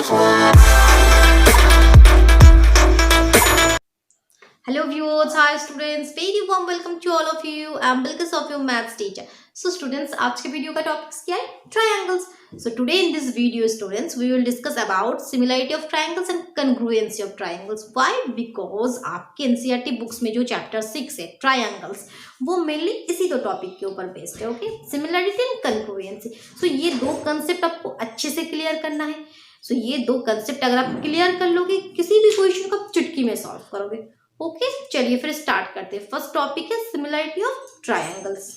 Hello viewers, hi students, very warm welcome to all of you. I am Bilkis of your maths teacher. So students, आज के video का topic क्या है? Triangles. So today in this video students, we will discuss about similarity of triangles and congruency of triangles. Why? Because आपके NCERT books में जो chapter 6 है triangles, वो mainly इसी दो टॉपिक के ऊपर बेस्ड है. Okay, similarity and congruency. So ये दो कंसेप्ट आपको अच्छे से क्लियर करना है. सो ये दो कंसेप्ट अगर आप क्लियर कर लोगे, किसी भी क्वेश्चन को आप चुटकी में सॉल्व करोगे. ओके चलिए फिर स्टार्ट करते हैं. फर्स्ट टॉपिक है similarity of triangles.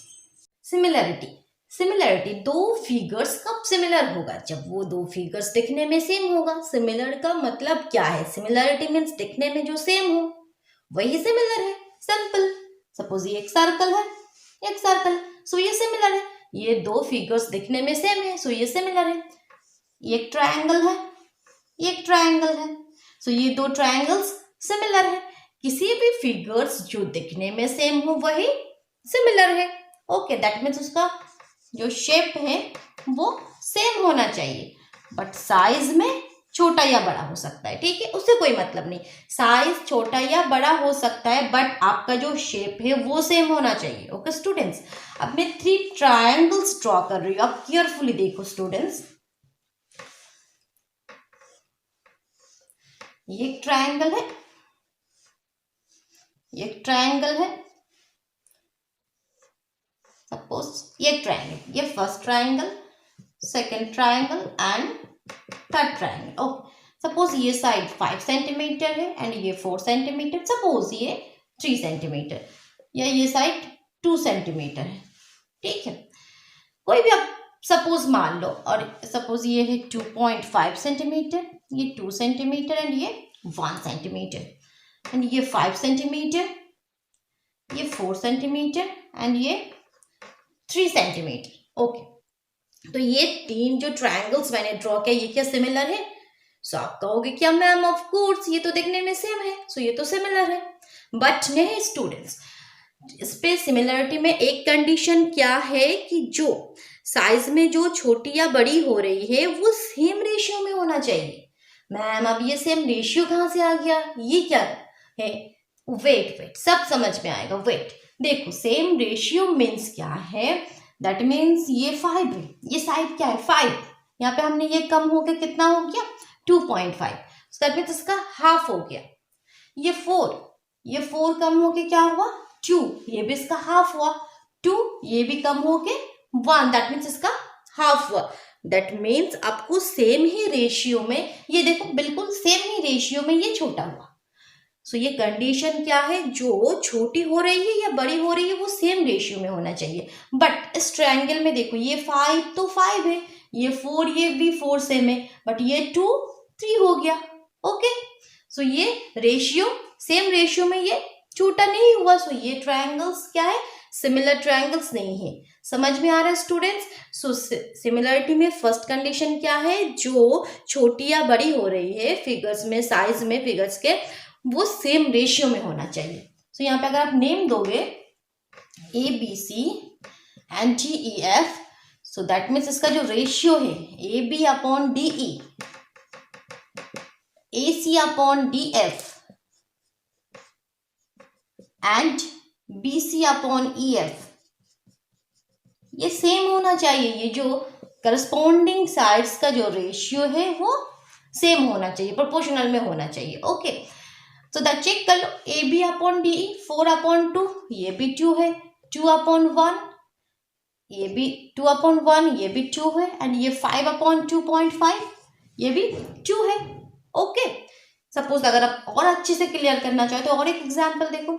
Similarity similarity दो फिगर्स कब सिमिलर होगा? जब वो दो फिगर्स दिखने में सेम होगा. सिमिलर का मतलब क्या है? सिमिलरिटी मीन्स दिखने में जो सेम हो वही सिमिलर है. सिंपल. सपोज ये एक सर्कल है, एक सर्कल, सो ये सिमिलर है. ये दो फिगर्स दिखने में सेम है, सो ये सिमिलर है. ये एक ट्रायंगल है, ये एक ट्रायंगल है, सो ये दो ट्रायंगल्स सिमिलर है. किसी भी फिगर्स जो दिखने में सेम हो वही सिमिलर है. ओके, दैट मीन्स उसका जो शेप है वो सेम होना चाहिए, बट साइज में छोटा या बड़ा हो सकता है. ठीक है, उससे कोई मतलब नहीं. साइज छोटा या बड़ा हो सकता है, बट आपका जो शेप है वो सेम होना चाहिए. ओके स्टूडेंट्स, अब मैं 3 ट्रायंगल्स ड्रॉ कर रही हूँ. आप केयरफुली देखो स्टूडेंट्स. ये एक ट्रायंगल है, ये एक ट्रायंगल है. सपोज ये ट्रायंगल, ये first triangle, second triangle and third triangle. Okay, suppose ये साइड 5 सेंटीमीटर है एंड ये 4 सेंटीमीटर. सपोज ये 3 सेंटीमीटर या ये साइड 2 सेंटीमीटर है. ठीक है, कोई भी आप सपोज मान लो. और सपोज ये है 2.5 सेंटीमीटर, ये 2 सेंटीमीटर एंड ये 1 सेंटीमीटर एंड ये 5 सेंटीमीटर, ये 4 सेंटीमीटर एंड ये 3 सेंटीमीटर. ओके, तो ये 3 जो ट्रायंगल्स मैंने ड्रॉ किया, ये क्या सिमिलर है? सो आप कहोगे क्या मैम ऑफ कोर्स ये तो देखने में सेम है, सो ये तो सिमिलर है. बट नहीं स्टूडेंट्स, इस पे सिमिलरिटी में एक कंडीशन क्या है कि जो साइज में जो छोटी या बड़ी हो रही है वो सेम रेशियो में होना चाहिए. मैम अब ये सेम रेशियो कहाँ से आ गया? ये क्या है? वेट वेट, सब समझ में आएगा. वेट देखो, सेम रेशियो मीन्स क्या है? दैट मीन्स ये 5 है, ये साइड क्या है 5. यहाँ पे हमने ये कम हो गया, कितना हो गया 2.5. सो दैट मीन्स इसका हाफ हो गया. ये 4, ये 4 कम हो के क्या हुआ 2, ये भी इसका हाफ हुआ 2, ये भी कम हो के 1, दैट मीन्स इसका हाफ हुआ. दैट मीन्स आपको सेम ही रेशियो में, ये देखो बिल्कुल सेम ही रेशियो में ये छोटा हुआ. सो ये कंडीशन क्या है? जो छोटी हो रही है या बड़ी हो रही है वो सेम रेशियो में होना चाहिए. बट इस ट्रायंगल में देखो, ये 5 तो 5 है, ये 4, ये भी 4 सेम है, बट ये 2 3 हो गया. ओके, सो ये रेशियो सेम रेशियो में ये छोटा नहीं हुआ. सो ये ट्रायंगल्स क्या है? सिमिलर ट्रायंगल्स नहीं है. समझ में आ रहा है स्टूडेंट्स? सो सिमिलरिटी में फर्स्ट कंडीशन क्या है? जो छोटी या बड़ी हो रही है फिगर्स में, साइज में फिगर्स के, वो सेम रेशियो में होना चाहिए. सो यहाँ पे अगर आप नेम दोगे ABC and DEF, so that means इसका जो रेशियो है AB upon DE, AC upon DF and BC upon EF, ये सेम होना चाहिए. ये जो करस्पॉन्डिंग साइड्स का जो रेशियो है वो सेम होना चाहिए, प्रोपोर्शनल में होना चाहिए. ओके, तो दैट चेक कर लो. AB अपॉन DE 4 अपॉन 2, ये भी 2 है. 2 अपॉन 1, ये भी 2 अपॉन 1, ये भी 2 है. एंड ये 5 अपॉन 2.5, ये भी 2 है. ओके, सपोज अगर आप और अच्छे से क्लियर करना चाहो तो और एक एग्जाम्पल देखो.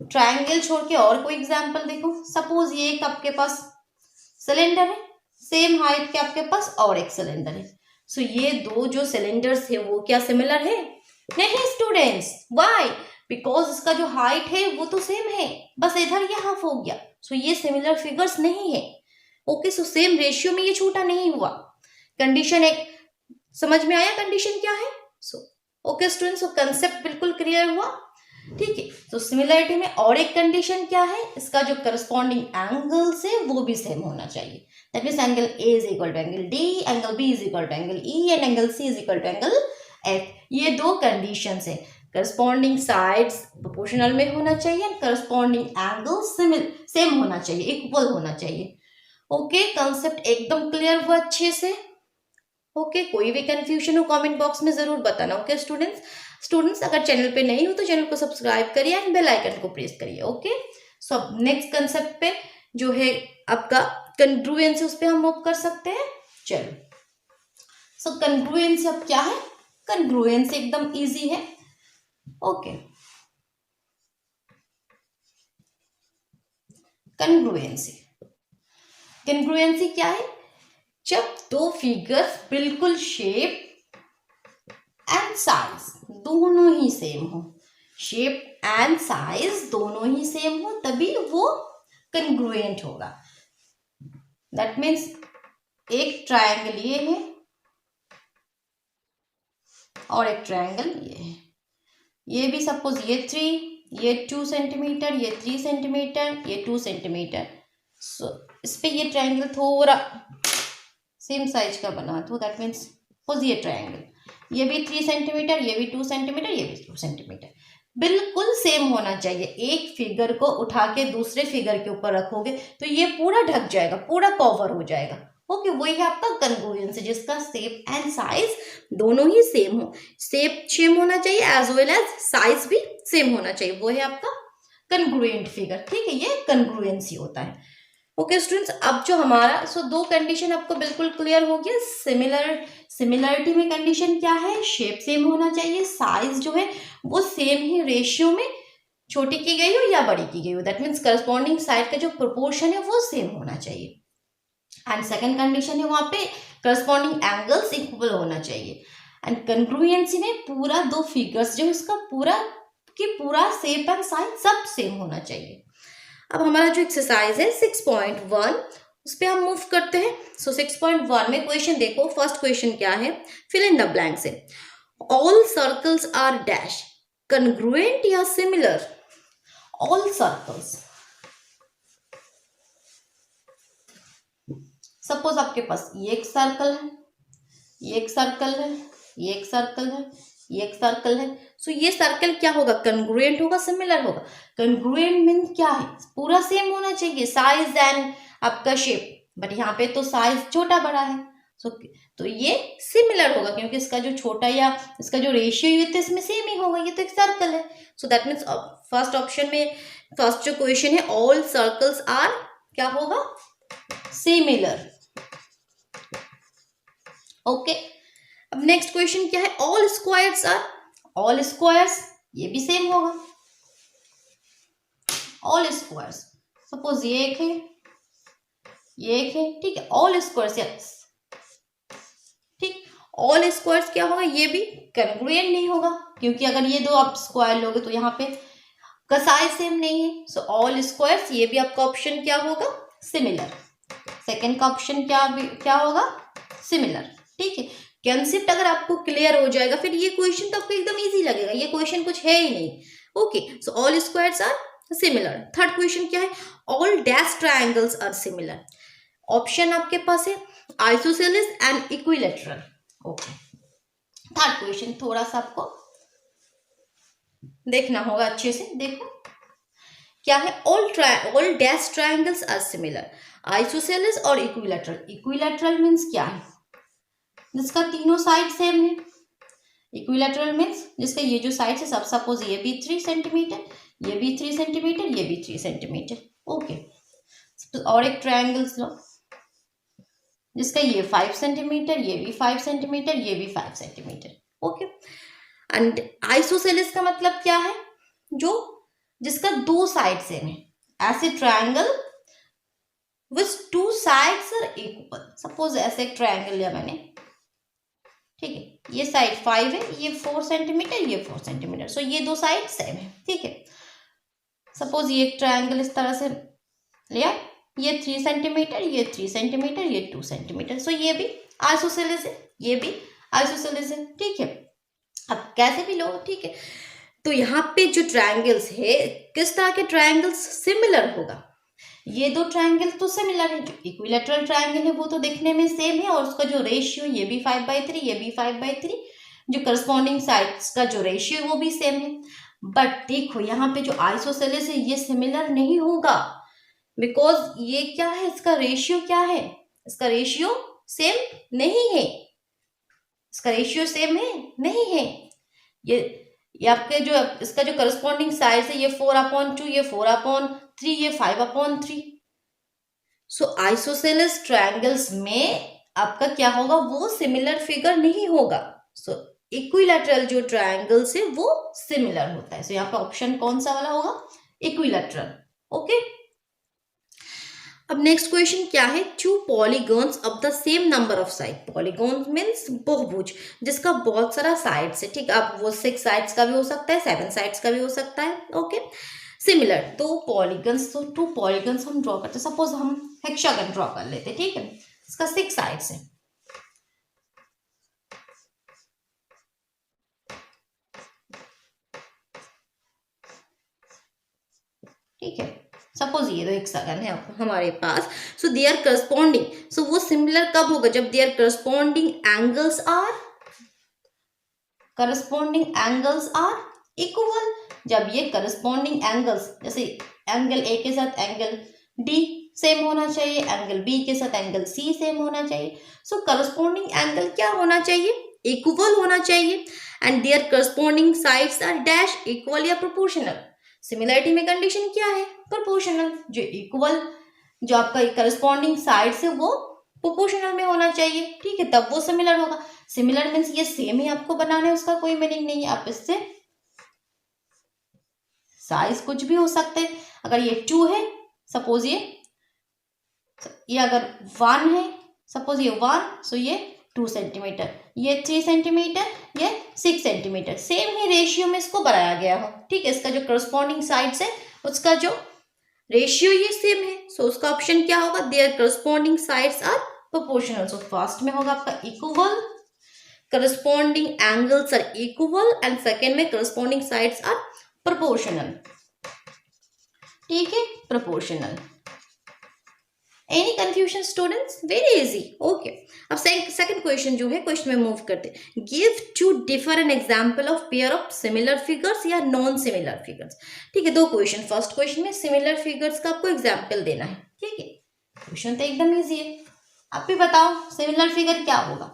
ट्रायंगल छोड़ के और कोई एग्जाम्पल देखो. सपोज ये एक आपके पास सिलेंडर है, सेम हाइट के आपके पास और एक सिलेंडर है. सो ये दो जो सिलेंडर्स है वो क्या सिमिलर है? नहीं स्टूडेंट्स. व्हाई? बिकॉज इसका जो हाइट है वो तो सेम है, बस इधर ये हाफ हो गया. सो ये सिमिलर फिगर्स नहीं है. ओके, सो सेम रेशियो में ये छोटा नहीं हुआ. कंडीशन एक समझ में आया? कंडीशन क्या है? सो ओके स्टूडेंट्स, सो कंसेप्ट बिल्कुल क्लियर हुआ. ठीक है। तो सिमिलरिटी में और एक कंडीशन क्या है, इसका जो करस्पॉन्डिंग एंगल्स है वो भी सेम होना चाहिए। That means angle A is equal to angle D, angle B is equal to angle E and angle C is equal to angle F. ये दो कंडीशंस है, करस्पॉन्डिंग साइड्स प्रोपोर्शनल में होना चाहिए, करस्पॉन्डिंग एंगल सेम होना चाहिए, equal होना चाहिए। ओके, कंसेप्ट एकदम क्लियर हुआ अच्छे से। ओके, कोई भी कंफ्यूजन हो कमेंट बॉक्स में जरूर बताना। ओके स्टूडेंट्स अगर चैनल पे नहीं हो तो चैनल को सब्सक्राइब करिए एंड बेल आइकन को प्रेस करिए। ओके, सो अब नेक्स्ट कंसेप्ट पे जो है आपका कंग्रुएंस, उस पे हम मूव कर सकते हैं। चलो, सो कंग्रुएंस अब क्या है, कंग्रुएंस एकदम इजी है। ओके, कंग्रुएंसी क्या है, जब दो फिगर्स बिल्कुल शेप एंड साइज दोनों ही सेम हो, शेप एंड साइज दोनों ही सेम हो तभी वो कंग्रुएंट होगा। दैट मीन्स एक ट्रायंगल ये है और एक ट्रायंगल ये है, ये भी सपोज ये 3, ये 2 सेंटीमीटर, ये 3 सेंटीमीटर, ये 2 सेंटीमीटर। सो इस पे ये ट्रायंगल थोड़ा सेम साइज का बना, तो दैट मीन्स सपोज ये ट्रायंगल, ये भी 3 सेंटीमीटर, ये भी 2 सेंटीमीटर, ये भी 2 सेंटीमीटर, बिल्कुल सेम होना चाहिए। एक फिगर को उठा के दूसरे फिगर के ऊपर रखोगे तो ये पूरा ढक जाएगा, पूरा कवर हो जाएगा। ओके, वही है आपका कंग्रुएंस, जिसका शेप एंड साइज दोनों ही सेम हो, शेप सेम होना चाहिए एज वेल एज साइज भी सेम होना चाहिए, वो है आपका कंग्रुएंट फिगर। ठीक है, ये कंग्रुएंसी होता है। ओके स्टूडेंट्स, अब जो हमारा दो कंडीशन आपको बिल्कुल क्लियर हो गया। सिमिलरिटी में कंडीशन क्या है, शेप सेम होना चाहिए, साइज जो है वो सेम ही रेशियो में छोटी की गई हो या बड़ी की गई हो, दैट मीन्स करस्पॉन्डिंग साइड का जो प्रोपोर्शन है वो सेम होना चाहिए। एंड सेकंड कंडीशन है वहां पे करस्पॉन्डिंग एंगल्स इक्वल होना चाहिए। एंड कंग्रुएंसी में पूरा दो फिगर्स जो इसका पूरा शेप एंड साइज सब सेम होना चाहिए। अब हमारा जो एक्सरसाइज है 6.1 उस पर हम मूव करते हैं। 6.1 में क्वेश्चन देखो, फर्स्ट क्वेश्चन क्या है, फिल इन द ब्लैंक्स है। All circles are dash congruent या सिमिलर। ऑल सर्कल्स, सपोज आपके पास ये एक सर्कल है, ये एक सर्कल है, ये एक सर्कल है, ये एक सर्कल है। सो ये सर्कल क्या होगा, कंग्रुएंट होगा, सिमिलर होगा। कंग्रुएंट मीन क्या है, पूरा सेम होना चाहिए साइज एंड आपका शेप, बट यहाँ पे तो साइज छोटा बड़ा है। तो ये सिमिलर होगा क्योंकि इसका जो छोटा या इसका जो रेशियो है तो इसमें सेम ही होगा, ये तो एक सर्कल है। So that means first option में फर्स्ट जो क्वेश्चन है ऑल सर्कल्स आर क्या होगा, सिमिलर। ओके, अब नेक्स्ट क्वेश्चन क्या है, all squares are, all squares ये भी सेम होगा। ऑल स्क्वायर्स सपोज ये एक है, ये एक है, ठीक है, ऑल स्क्वायर्स यस, ठीक, ऑल स्क्वायर्स क्या होगा, ये भी कंग्रुएंट नहीं होगा क्योंकि अगर ये दो आप स्क्वायर लोगे तो यहाँ पे का साइज सेम नहीं है। सो ऑल स्क्वायर्स ये भी आपका ऑप्शन क्या होगा, सिमिलर। सेकंड का ऑप्शन क्या होगा, सिमिलर। ठीक है, कंसेप्ट अगर आपको क्लियर हो जाएगा फिर ये क्वेश्चन तो आपको एकदम इजी लगेगा, ये क्वेश्चन कुछ है ही नहीं। Okay, so all squares are similar. Third question क्या है, all dash triangles are similar. Option आपके पास है isosceles and equilateral. Okay, third question थोड़ा सा आपको देखना होगा अच्छे से, देखो क्या है, all dash triangles are similar, isosceles और इक्विलैटरल। इक्विलैटरल मीन्स क्या है, जिसका तीनों साइड सेम है। इक्विलैटरल मीन्स जिसका ये जो साइड है सब, सपोज ये भी 3 सेंटीमीटर, ये भी 3 सेंटीमीटर, ये भी 3 सेंटीमीटर। ओके, और एक ट्रायंगल लो जिसका ये 5 सेंटीमीटर, ये भी 5 सेंटीमीटर, ये भी 5 सेंटीमीटर। ओके, एंड आइसोसेलेस का मतलब क्या है, जो जिसका दो साइड सेम है, ऐसे triangle with 2 sides are equal. Suppose ऐसे एक ट्रायंगल लिया मैंने, ठीक है, ये साइड 5 है, ये 4 सेंटीमीटर, ये 4 सेंटीमीटर, सो ये दो साइड सेम है। ठीक है, सपोज ये एक ट्रायंगल इस तरह से लिया, ये 3 सेंटीमीटर, ये 3 सेंटीमीटर, ये 2 सेंटीमीटर, सो ये भी आइसोसेलेस है, ये भी आइसोसेलेस है। ठीक है, अब कैसे भी लो, ठीक है, तो यहाँ पे जो ट्रायंगल्स है, किस तरह के ट्रायंगल्स सिमिलर होगा? ये दो ट्रायंगल तो सिमिलर है। जो इक्विलैटरल ट्रायंगल है वो तो दिखने में सेम है और उसका जो रेशियो, ये भी 5/3, ये भी 5/3, जो करस्पॉन्डिंग साइड्स का जो रेशियो है वो भी सेम है। बट देखो यहाँ पे जो आइसोसेलेस है ये सिमिलर नहीं होगा, बिकॉज ये क्या है, इसका रेशियो क्या है, इसका रेशियो सेम नहीं है, इसका रेशियो सेम है नहीं है। ये आपके जो इसका जो करस्पॉन्डिंग साइज है ये 4/2, ये 4/3, ये 5/3। सो आइसोसेलेस ट्रायंगल्स में आपका क्या होगा, वो सिमिलर फिगर नहीं होगा। सो इक्विलैटरल जो ट्रायंगल्स है वो सिमिलर होता है। सो यहाँ पे ऑप्शन कौन सा वाला होगा, इक्विलैटरल। ओके, अब नेक्स्ट क्वेश्चन क्या है, two polygons of the same number of side. Polygon means बहुभुज जिसका बहुत सारा साइड्स है, ठीक है। अब वो 6 साइड्स का भी हो सकता है, 7 साइड्स का भी हो सकता है। ओके, सिमिलर तो पॉलीगन्स, तो 2 पॉलीगन्स हम ड्रॉ करते हैं। सपोज हम हेक्सागन ड्रॉ कर लेते हैं, ठीक है, इसका 6 साइड्स है। ठीक है, सपोज ये दो हेक्सागन है हमारे पास। सो दे आर करस्पॉन्डिंग, सो वो सिमिलर कब होगा, जब they are corresponding angles are equal. जब ये करस्पॉन्डिंग एंगल्स, जैसे एंगल ए के साथ एंगल डी सेम होना चाहिए, एंगल बी के साथ एंगल सी सेम होना चाहिए। सो करस्पॉन्डिंग एंगल क्या होना चाहिए, इक्वल होना चाहिए। And their corresponding sides are dash equal या प्रोपोर्शनल। सिमिलरिटी में कंडीशन क्या है, प्रोपोर्शनल। जो इक्वल, जो आपका करस्पॉन्डिंग साइड्स है वो प्रोपोर्शनल में होना चाहिए, ठीक है, तब वो सिमिलर होगा। सिमिलर मीन्स ये सेम ही आपको बनाना है, उसका कोई मीनिंग नहीं है। आप इससे साइज कुछ भी हो सकते हैं। अगर ये 2 है, सपोज ये अगर 1 है, सपोज ये 1, सो ये 2 सेंटीमीटर, ये 3 सेंटीमीटर, ये 6 सेंटीमीटर, सेम ही रेशियो में इसको बनाया गया हो, ठीक है। इसका जो करस्पॉन्डिंग साइड्स है उसका जो रेशियो ये सेम है। सो उसका ऑप्शन क्या होगा, their corresponding sides are proportional. So first में होगा आपका equal, corresponding angles are equal, and second में करस्पॉन्डिंग साइड्स आर प्रोपोर्शनल, ठीक है, proportional. Any confusion students, very easy. Okay, अब सेकंड क्वेश्चन जो है, क्वेश्चन में मूव करते हैं। Give two different example of pair of similar figures या नॉन सिमिलर फिगर्स। ठीक है, 2 क्वेश्चन। फर्स्ट क्वेश्चन में सिमिलर फिगर्स का आपको एग्जांपल देना है, ठीक है। क्वेश्चन तो एकदम इजी है, आप भी बताओ सिमिलर फिगर क्या होगा।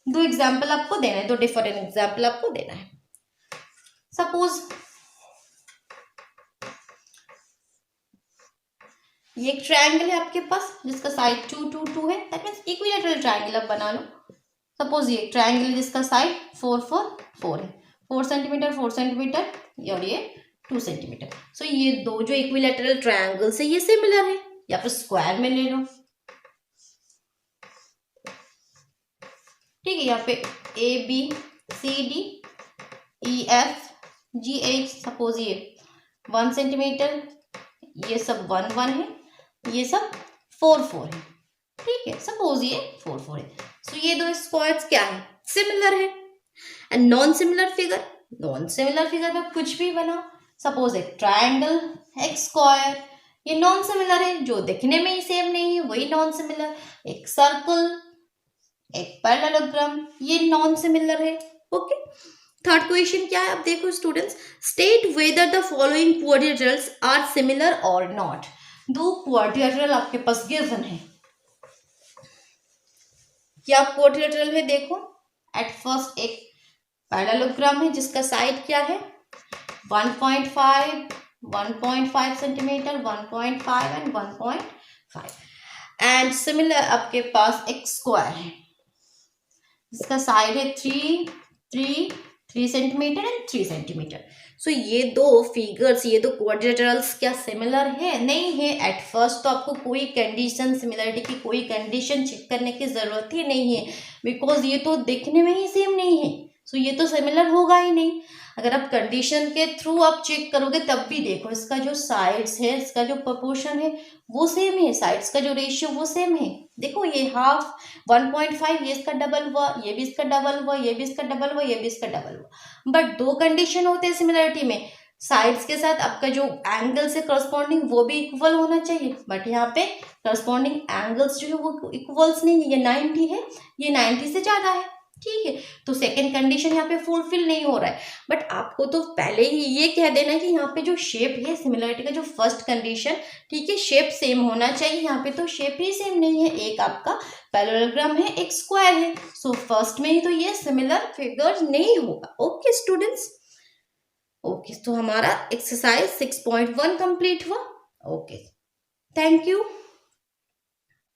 2 एग्जाम्पल आपको देना है, 2 डिफरेंट एग्जाम्पल आपको देना है। सपोज ये एक ट्रायंगल है आपके पास जिसका साइड 2, 2, 2 है, दैट मीन्स इक्विलैटरल ट्रायंगल आप बना लो। सपोज ये ट्रायंगल है जिसका साइड 4, 4, 4 है, 4 सेंटीमीटर 4 सेंटीमीटर, और ये 2 सेंटीमीटर। सो ये दो जो इक्विलैटरल ट्रायंगल्स है ये सिमिलर है, या फिर स्क्वायर में ले लो, ठीक है। यहाँ पे ABCD EFGH, सपोज ये 1 सेंटीमीटर, ये सब 1, 1 है, ये सब 4, 4 है, ठीक है। सपोज ये 4, 4 है। सो ये दो स्क्वायर्स क्या है, सिमिलर है। And non similar figure, non similar figure में कुछ भी बनाओ। सपोज एक ट्रायंगल, एक स्क्वायर, ये नॉन सिमिलर है, जो दिखने में ही सेम नहीं है वही नॉन सिमिलर। एक सर्कल, एक पैरेललोग्राम, ये नॉन सिमिलर है, ओके। थर्ड क्वेश्चन क्या है, अब देखो students, state whether the following quadrilaterals are similar और नॉट। 2 क्वाड्रिलेटरल आपके पास गिवन है, क्या क्वाड्रिलेटरल है, देखो। एट फर्स्ट एक पैरेललोग्राम है जिसका साइड क्या है 1.5, 1.5 सेंटीमीटर, 1.5 एंड 1.5। एंड सिमिलर आपके पास एक स्क्वायर है जिसका साइड है 3 सेंटीमीटर एंड 3 सेंटीमीटर। सो ये दो फिगर्स, ये दो क्वाड्रिलेटरल्स क्या सिमिलर है, नहीं है। एट फर्स्ट तो आपको कोई कंडीशन, सिमिलरिटी की कोई कंडीशन चेक करने की जरूरत ही नहीं है, बिकॉज ये तो दिखने में ही सेम नहीं है। सो ये तो सिमिलर होगा ही नहीं। अगर आप कंडीशन के थ्रू आप चेक करोगे तब भी देखो इसका जो साइड्स है, इसका जो प्रोपोर्शन है वो सेम है, साइड्स का जो रेशियो वो सेम है। देखो ये हाफ 1.5 ये इसका डबल हुआ, ये भी इसका डबल हुआ, ये भी इसका डबल हुआ, ये भी इसका डबल हुआ। बट दो कंडीशन होते हैं सिमिलरिटी में, साइड्स के साथ आपका जो एंगल से करस्पॉन्डिंग वो भी इक्वल होना चाहिए, बट यहाँ पे करस्पॉन्डिंग एंगल्स जो है वो इक्वल्स नहीं है। ये 90 है, ये 90 से ज़्यादा है, ठीक है। तो सेकंड कंडीशन यहाँ पे फुलफिल नहीं हो रहा है। बट आपको तो पहले ही ये कह देना है कि यहाँ पे जो शेप है सिमिलरिटी का जो फर्स्ट कंडीशन, ठीक है, शेप सेम होना चाहिए। यहाँ पे तो शेप ही सेम नहीं है, एक आपका पैरेललोग्राम है, एक स्क्वायर है। सो फर्स्ट में ही तो ये सिमिलर फिगर नहीं होगा। ओके स्टूडेंट्स, ओके तो हमारा एक्सरसाइज 6.1 कंप्लीट हुआ। Okay, thank you.